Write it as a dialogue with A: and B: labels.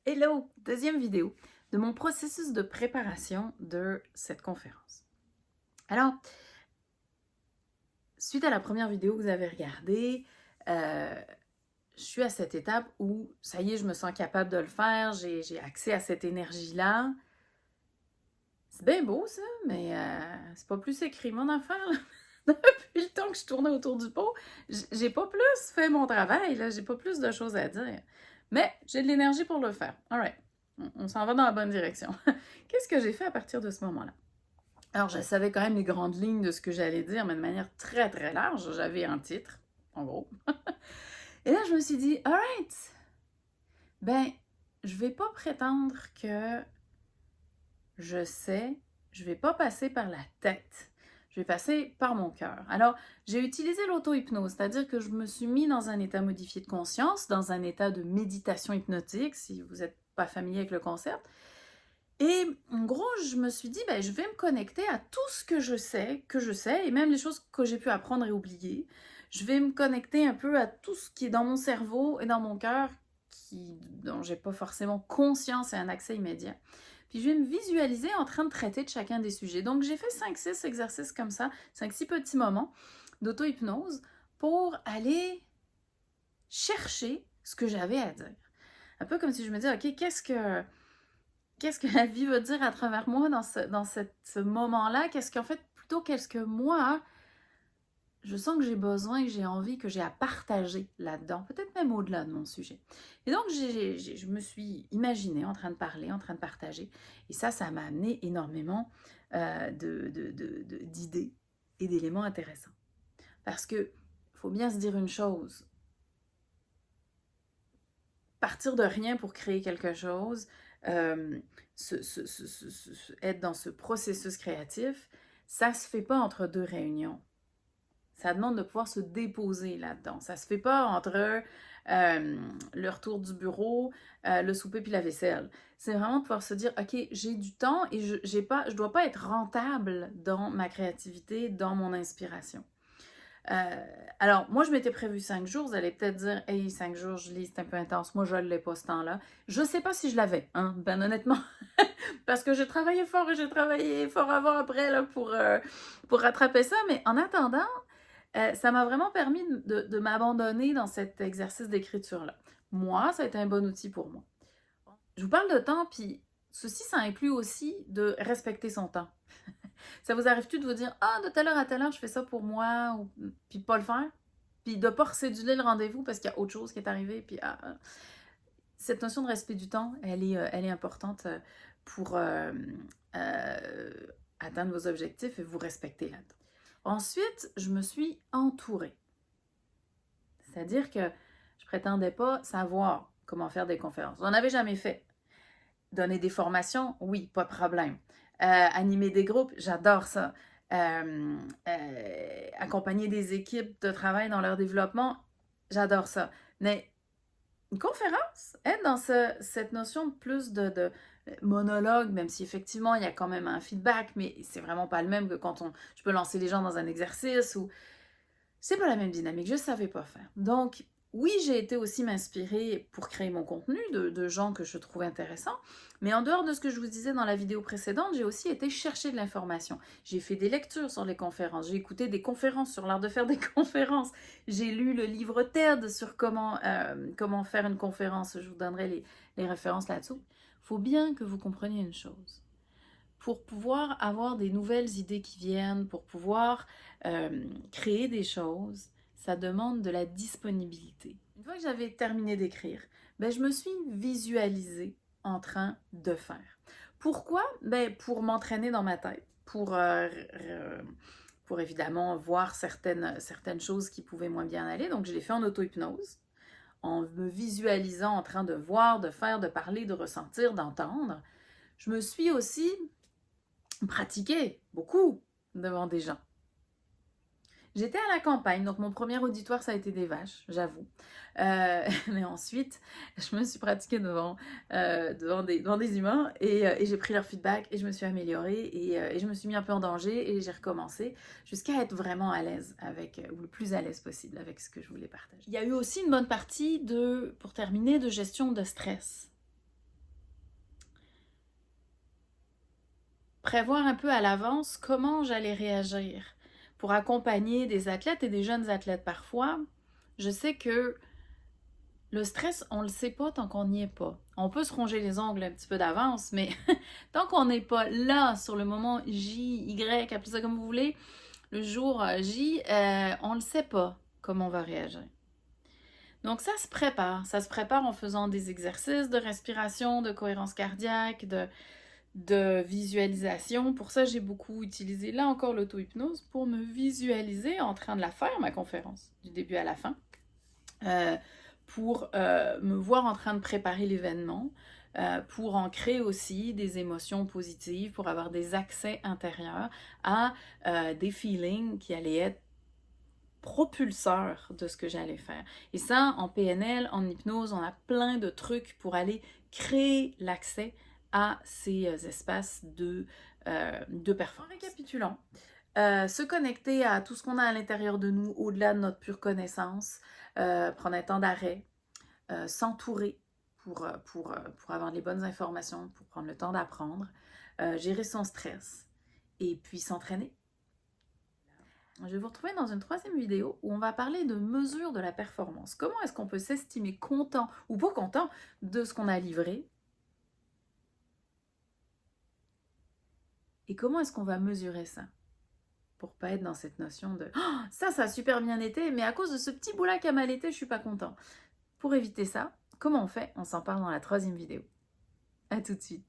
A: Hello! Deuxième vidéo de mon processus de préparation de cette conférence. Alors, suite à la première vidéo que vous avez regardée, je suis à cette étape où, ça y est, je me sens capable de le faire, j'ai accès à cette énergie-là. C'est bien beau ça, mais c'est pas plus écrit mon affaire, là. Depuis le temps que je tournais autour du pot, j'ai pas plus fait mon travail, là, j'ai pas plus de choses à dire. Mais j'ai de l'énergie pour le faire. Alright, on s'en va dans la bonne direction. Qu'est-ce que j'ai fait à partir de ce moment-là? Alors, je savais quand même les grandes lignes de ce que j'allais dire, mais de manière très très large. J'avais un titre, en gros. Et là, je me suis dit, alright, ben, je vais pas prétendre que je sais, je vais pas passer par la tête. Je vais passer par mon cœur. Alors, j'ai utilisé l'auto-hypnose, c'est-à-dire que je me suis mis dans un état modifié de conscience, dans un état de méditation hypnotique, si vous n'êtes pas familier avec le concept. Et en gros, je me suis dit, ben, je vais me connecter à tout ce que je sais, et même les choses que j'ai pu apprendre et oublier. Je vais me connecter un peu à tout ce qui est dans mon cerveau et dans mon cœur, dont j'ai pas forcément conscience et un accès immédiat. Puis je vais me visualiser en train de traiter de chacun des sujets. Donc j'ai fait 5-6 exercices comme ça, 5-6 petits moments d'auto-hypnose pour aller chercher ce que j'avais à dire. Un peu comme si je me disais, OK, qu'est-ce que la vie veut dire à travers moi dans ce moment-là? Qu'est-ce que moi, je sens que j'ai besoin, que j'ai envie, que j'ai à partager là-dedans, peut-être même au-delà de mon sujet. Et donc, je me suis imaginée en train de parler, en train de partager. Et ça m'a amené énormément d'idées et d'éléments intéressants. Parce que, faut bien se dire une chose, partir de rien pour créer quelque chose, euh, être dans ce processus créatif, ça se fait pas entre deux réunions. Ça demande de pouvoir se déposer là-dedans. Ça se fait pas entre le retour du bureau, le souper puis la vaisselle. C'est vraiment de pouvoir se dire, OK, j'ai du temps et je dois pas être rentable dans ma créativité, dans mon inspiration. Alors, moi, je m'étais prévu 5 jours. Vous allez peut-être dire, hey, 5 jours, je lis, c'est un peu intense. Moi, je ne l'ai pas ce temps-là. Je sais pas si je l'avais, hein, ben honnêtement. Parce que j'ai travaillé fort et j'ai travaillé fort avant après là, pour rattraper ça. Mais en attendant, ça m'a vraiment permis de m'abandonner dans cet exercice d'écriture-là. Moi, ça a été un bon outil pour moi. Je vous parle de temps, puis ceci, ça inclut aussi de respecter son temps. Ça vous arrive-tu de vous dire, ah, de telle heure à telle heure, je fais ça pour moi, ou, puis pas le faire? Puis de pas recéduler le rendez-vous parce qu'il y a autre chose qui est arrivé, puis cette notion de respect du temps, elle est importante pour euh, atteindre vos objectifs et vous respecter là-dedans. Ensuite, je me suis entourée. C'est-à-dire que je prétendais pas savoir comment faire des conférences. J'en avais jamais fait. Donner des formations, oui, pas de problème. Animer des groupes, j'adore ça. Accompagner des équipes de travail dans leur développement, j'adore ça. Mais une conférence, être dans cette notion de plus de monologue, même si effectivement il y a quand même un feedback, mais c'est vraiment pas le même que quand je peux lancer les gens dans un exercice ou c'est pas la même dynamique, je savais pas faire. Donc, oui, j'ai été aussi m'inspirer pour créer mon contenu de gens que je trouvais intéressants, mais en dehors de ce que je vous disais dans la vidéo précédente, j'ai aussi été chercher de l'information. J'ai fait des lectures sur les conférences, j'ai écouté des conférences sur l'art de faire des conférences, j'ai lu le livre TED sur comment faire une conférence, je vous donnerai les références là-dessous. Il faut bien que vous compreniez une chose pour pouvoir avoir des nouvelles idées qui viennent, pour pouvoir créer des choses, ça demande de la disponibilité. Une fois que j'avais terminé d'écrire, ben, je me suis visualisée en train de faire. Pourquoi? Ben, pour m'entraîner dans ma tête, pour évidemment voir certaines choses qui pouvaient moins bien aller. Donc, je l'ai fait en auto-hypnose, en me visualisant en train de voir, de faire, de parler, de ressentir, d'entendre. Je me suis aussi pratiqué beaucoup devant des gens. J'étais à la campagne, donc mon premier auditoire, ça a été des vaches, j'avoue. Mais ensuite, je me suis pratiquée devant des humains et j'ai pris leur feedback et je me suis améliorée et je me suis mis un peu en danger et j'ai recommencé jusqu'à être vraiment à l'aise avec, ou le plus à l'aise possible avec ce que je voulais partager. Il y a eu aussi une bonne partie pour terminer, de gestion de stress. prévoir un peu à l'avance comment j'allais réagir pour accompagner des athlètes et des jeunes athlètes parfois. Je sais que le stress, on ne le sait pas tant qu'on n'y est pas. On peut se ronger les ongles un petit peu d'avance, mais tant qu'on n'est pas là sur le moment J, Y, appelez ça comme vous voulez, le jour J, on ne le sait pas comment on va réagir. Donc ça se prépare en faisant des exercices de respiration, de cohérence cardiaque, de visualisation. Pour ça, j'ai beaucoup utilisé, là encore, l'auto-hypnose pour me visualiser en train de la faire, ma conférence, du début à la fin. Pour me voir en train de préparer l'événement, pour en créer aussi des émotions positives, pour avoir des accès intérieurs à des feelings qui allaient être propulseurs de ce que j'allais faire. Et ça, en PNL, en hypnose, on a plein de trucs pour aller créer l'accès à ces espaces de performance. En récapitulant, se connecter à tout ce qu'on a à l'intérieur de nous, au-delà de notre pure connaissance, prendre un temps d'arrêt, s'entourer pour avoir les bonnes informations, pour prendre le temps d'apprendre, gérer son stress et puis s'entraîner. Je vais vous retrouver dans une troisième vidéo où on va parler de mesure de la performance. Comment est-ce qu'on peut s'estimer content ou pas content de ce qu'on a livré? Et comment est-ce qu'on va mesurer ça? Pour pas être dans cette notion de oh, ça a super bien été, mais à cause de ce petit bout-là qui a mal été, je suis pas content. Pour éviter ça, comment on fait? On s'en parle dans la troisième vidéo. À tout de suite.